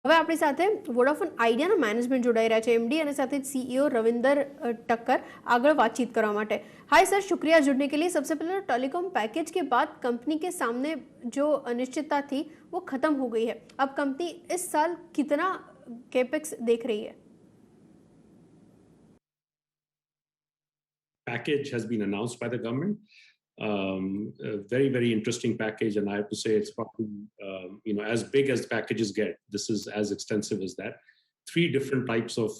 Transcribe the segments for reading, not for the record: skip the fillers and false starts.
હવે આપણી સાથે વોડાફોન આઈડિયાના મેનેજમેન્ટ જોડાઈ રહ્યા છે, એમડી અને સાથે सीईओ रविंदर टक्कर આગળ बातचीत કરવા માટે। हाय सर, शुक्रिया जुड़ने के लिए। सबसे पहले टेलीकॉम पैकेज के बाद कंपनी के सामने जो अनिश्चितता थी वो खत्म हो गई है। अब कंपनी इस साल कितना कैपेक्स देख रही है? Package has been announced by the government. A very interesting package, and I have to say it's probably as big as packages get. This is as extensive as that. Three different types of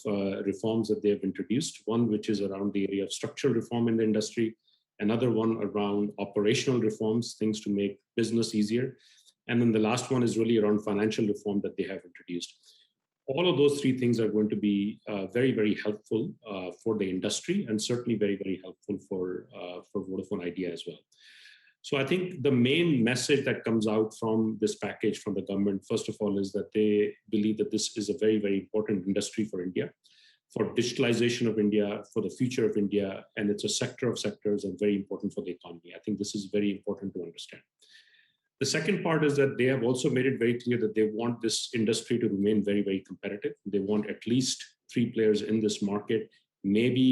reforms that they have introduced. One which is around the area of structural reform in the industry, another one around operational reforms, things to make business easier, and then the last one is really around financial reform that they have introduced. All of those three things are going to be very helpful for the industry, and certainly very helpful for Vodafone Idea as well. So I think the main message that comes out from this package from the government, first of all, is that they believe that this is a very important industry for India, for digitalization of India, for the future of India, and it's a sector of sectors and very important for the economy. I think this is very important to understand. The second part is that they have also made it very clear that they want this industry to remain very competitive. They want at least 3 players in this market. Maybe,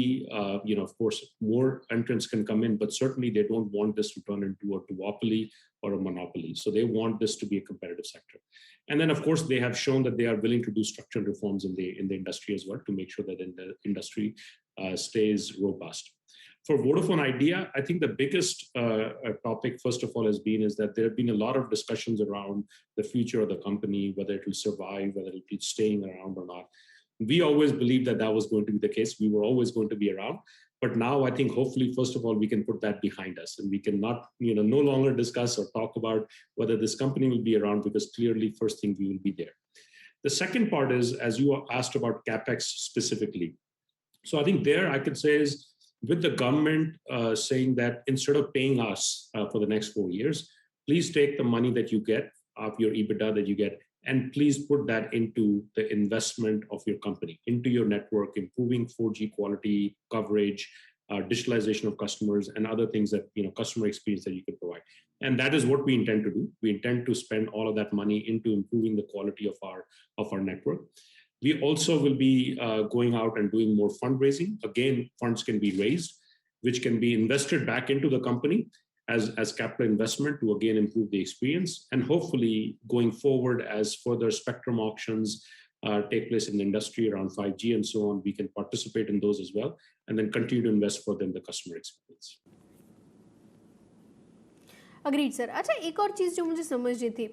of course, more entrants can come in, but certainly they don't want this to turn into a duopoly or a monopoly. So they want this to be a competitive sector. And then, of course, they have shown that they are willing to do structural reforms in the industry as well to make sure that the industry stays robust. For Vodafone Idea, I think the biggest topic, first of all, is that there have been a lot of discussions around the future of the company, whether it will survive, whether it will be staying around or not. We always believed that was going to be the case. We were always going to be around. But now I think hopefully, first of all, we can put that behind us, and we can no longer discuss or talk about whether this company will be around, because clearly, first thing, we will be there. The second part is, as you asked about CapEx specifically. So I think there I could say is, with the government saying that instead of paying us for the next 4 years, please take the money that you get of your EBITDA that you get, and please put that into the investment of your company, into your network, improving 4G quality, coverage, digitalization of customers, and other things that, customer experience that you can provide. And that is what we intend to do. We intend to spend all of that money into improving the quality of our network. We also will be going out and doing more fundraising. Again, funds can be raised, which can be invested back into the company as capital investment to again improve the experience. And hopefully, going forward, as further spectrum auctions take place in the industry around 5G and so on, we can participate in those as well, and then continue to invest further in the customer experience. Agreed sir. अच्छा, एक और चीज़ जो मुझे समझनी थी,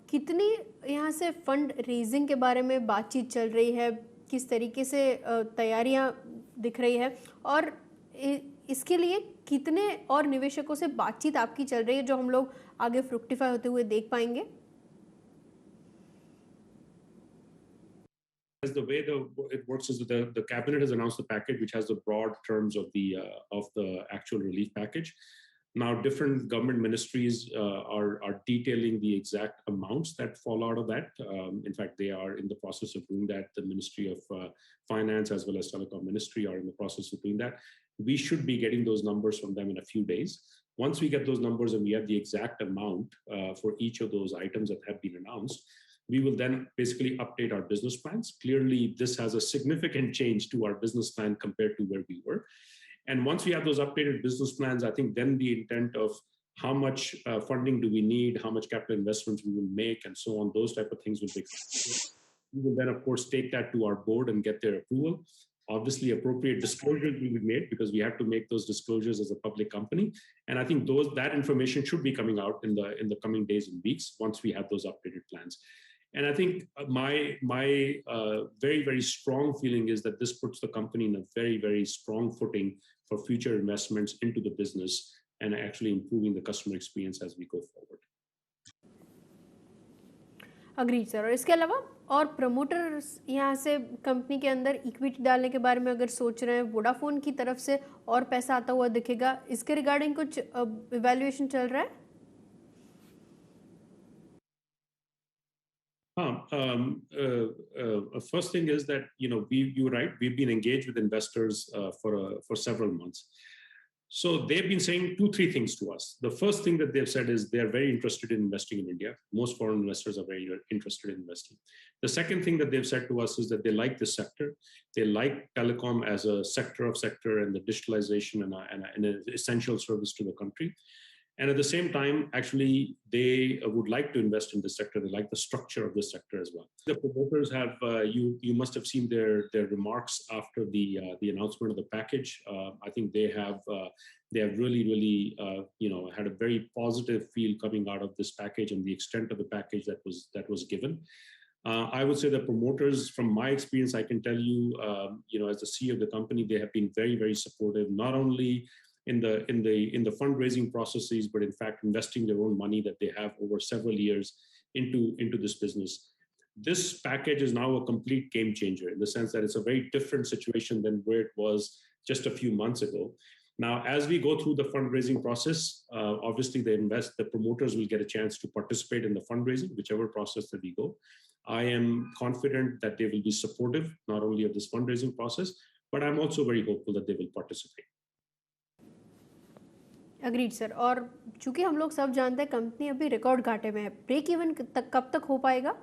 कितनी यहाँ से फंड रेजिंग के बारे में बातचीत चल रही है, किस तरीके से तैयारियाँ दिख रही है, और इसके लिए कितने और निवेशकों से बातचीत आपकी चल रही है जो हम लोग आगे फ्रुक्टिफाई होते हुए देख पाएंगे? As the way it works is the cabinet has announced the package, which has the broad terms of the actual relief package. Now, different government ministries are detailing the exact amounts that fall out of that. In fact, they are in the process of doing that. The Ministry of Finance as well as Telecom Ministry are in the process of doing that. We should be getting those numbers from them in a few days. Once we get those numbers and we have the exact amount for each of those items that have been announced, we will then basically update our business plans. Clearly, this has a significant change to our business plan compared to where we were. And once we have those updated business plans, I think then the intent of how much funding do we need, how much capital investments we will make, and so on, those type of things will be. We will then, of course, take that to our board and get their approval. Obviously, appropriate disclosures will be made, because we have to make those disclosures as a public company. And I think that information should be coming out in the coming days and weeks once we have those updated plans. And I think my very strong feeling is that this puts the company in a very strong footing for future investments into the business and actually improving the customer experience as we go forward. Agreed sir. और इसके अलावा और promoters यहाँ से company के अंदर equity डालने के बारे में अगर सोच रहे हैं, वोडाफोन की तरफ से और पैसा आता हुआ दिखेगा, इसके रिगार्डिंग कुछ इवैल्यूएशन चल रहा है? First thing is that, you're right, we've been engaged with investors for several months. So they've been saying 2, 3 things to us. The first thing that they've said is they're very interested in investing in India. Most foreign investors are very interested in investing. The second thing that they've said to us is that they like this sector. They like telecom as a sector and the digitalization and an essential service to the country. And at the same time, actually, they would like to invest in this sector. They like the structure of this sector as well. The promoters have, you must have seen their remarks after the announcement of the package. I think they have really had a very positive feel coming out of this package and the extent of the package that was given. I would say the promoters, from my experience, I can tell you, as the CEO of the company, they have been very, very supportive, not only in the fundraising processes, but in fact investing their own money that they have over several years into this business. This package is now a complete game changer in the sense that it's a very different situation than where it was just a few months ago. Now, as we go through the fundraising process, obviously the promoters will get a chance to participate in the fundraising, whichever process that we go. I am confident that they will be supportive, not only of this fundraising process, but I'm also very hopeful that they will participate. Agreed sir. और चूंकि हम लोग सब जानते हैं company अभी record घाटे में है, ब्रेक इवन तक कब तक हो पाएगा?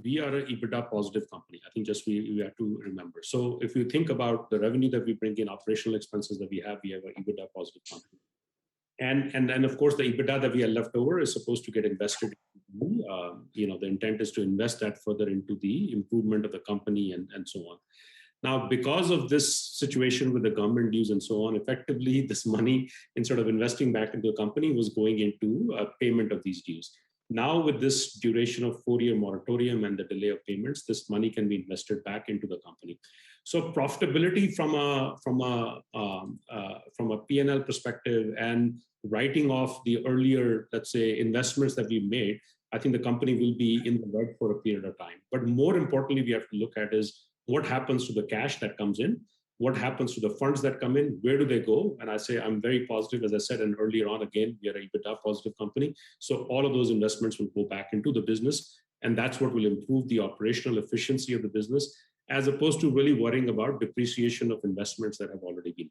We are an EBITDA positive company. I think just we have to remember. So if you think about the revenue that we bring in, operational expenses that we have an EBITDA positive company. And then of course the EBITDA that we are left over is supposed to get invested. The intent is to invest that further into the improvement of the company and so on. Now, because of this situation with the government dues and so on, effectively this money, instead of investing back into the company, was going into payment of these dues. Now, with this duration of 4-year moratorium and the delay of payments, this money can be invested back into the company. So profitability from a P&L perspective and writing off the earlier, let's say, investments that we made, I think the company will be in the red for a period of time. But more importantly, we have to look at is what happens to the cash that comes in, what happens to the funds that come in, where do they go? And I say I'm very positive, as I said, and earlier on, again, we are a EBITDA positive company. So all of those investments will go back into the business, and that's what will improve the operational efficiency of the business, as opposed to really worrying about depreciation of investments that have already been